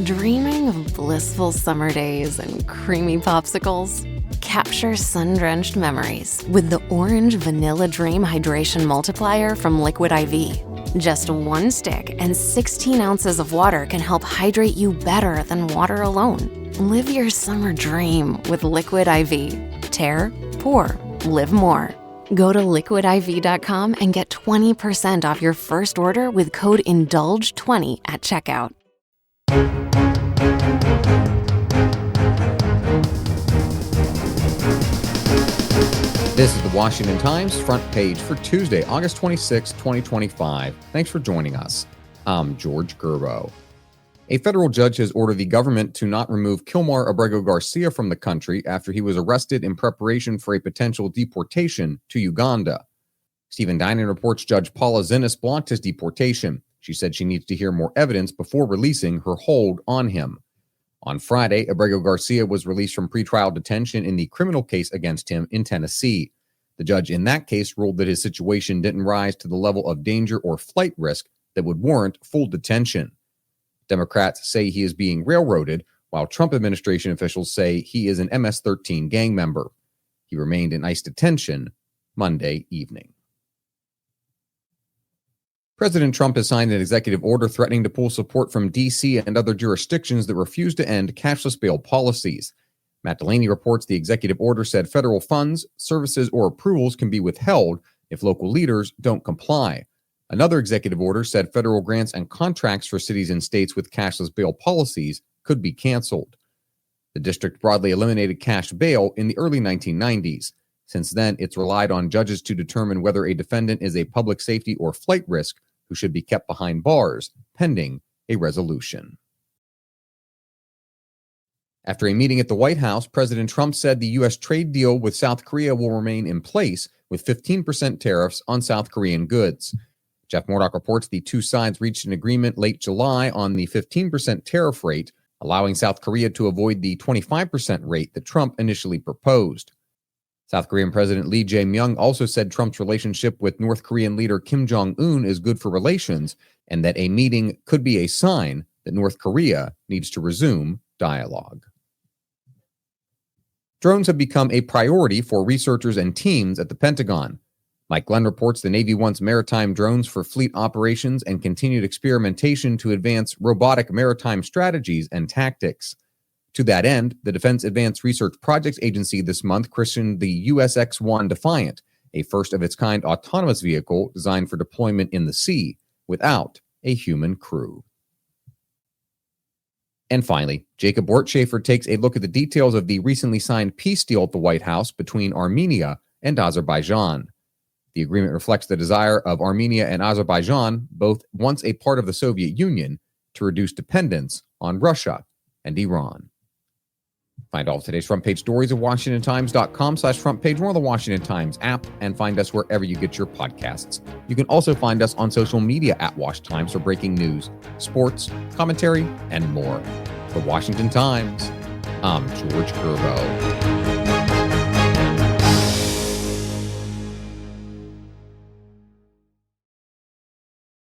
Dreaming of blissful summer days and creamy popsicles? Capture sun-drenched memories with the Orange Vanilla Dream Hydration Multiplier from Liquid IV. Just one stick and 16 ounces of water can help hydrate you better than water alone. Live your summer dream with Liquid IV. Tear, pour, live more. Go to liquidiv.com and get 20% off your first order with code INDULGE20 at checkout. This is the Washington Times front page for Tuesday, August 26, 2025. Thanks for joining us. I'm George Gerbo. A federal judge has ordered the government to not remove Kilmar Abrego Garcia from the country after he was arrested in preparation for a potential deportation to Uganda. Stephen Dinan reports Judge Paula Zinnes blocked his deportation. She said she needs to hear more evidence before releasing her hold on him. On Friday, Abrego Garcia was released from pretrial detention in the criminal case against him in Tennessee. The judge in that case ruled that his situation didn't rise to the level of danger or flight risk that would warrant full detention. Democrats say he is being railroaded, while Trump administration officials say he is an MS-13 gang member. He remained in ICE detention Monday evening. President Trump has signed an executive order threatening to pull support from D.C. and other jurisdictions that refuse to end cashless bail policies. Matt Delaney reports the executive order said federal funds, services, or approvals can be withheld if local leaders don't comply. Another executive order said federal grants and contracts for cities and states with cashless bail policies could be canceled. The district broadly eliminated cash bail in the early 1990s. Since then, it's relied on judges to determine whether a defendant is a public safety or flight risk who should be kept behind bars, pending a resolution. After a meeting at the White House, President Trump said the U.S. trade deal with South Korea will remain in place with 15% tariffs on South Korean goods. Jeff Murdoch reports the two sides reached an agreement late July on the 15% tariff rate, allowing South Korea to avoid the 25% rate that Trump initially proposed. South Korean President Lee Jae-myung also said Trump's relationship with North Korean leader Kim Jong-un is good for relations and that a meeting could be a sign that North Korea needs to resume dialogue. Drones have become a priority for researchers and teams at the Pentagon. Mike Glenn reports the Navy wants maritime drones for fleet operations and continued experimentation to advance robotic maritime strategies and tactics. To that end, the Defense Advanced Research Projects Agency this month christened the USX-1 Defiant, a first-of-its-kind autonomous vehicle designed for deployment in the sea without a human crew. And finally, Jacob Wertschafer takes a look at the details of the recently signed peace deal at the White House between Armenia and Azerbaijan. The agreement reflects the desire of Armenia and Azerbaijan, both once a part of the Soviet Union, to reduce dependence on Russia and Iran. Find all of today's front page stories at WashingtonTimes.com/front page or on the Washington Times app, and find us wherever you get your podcasts. You can also find us on social media at Wash Times for breaking news, sports, commentary, and more. For Washington Times, I'm George Gerbo.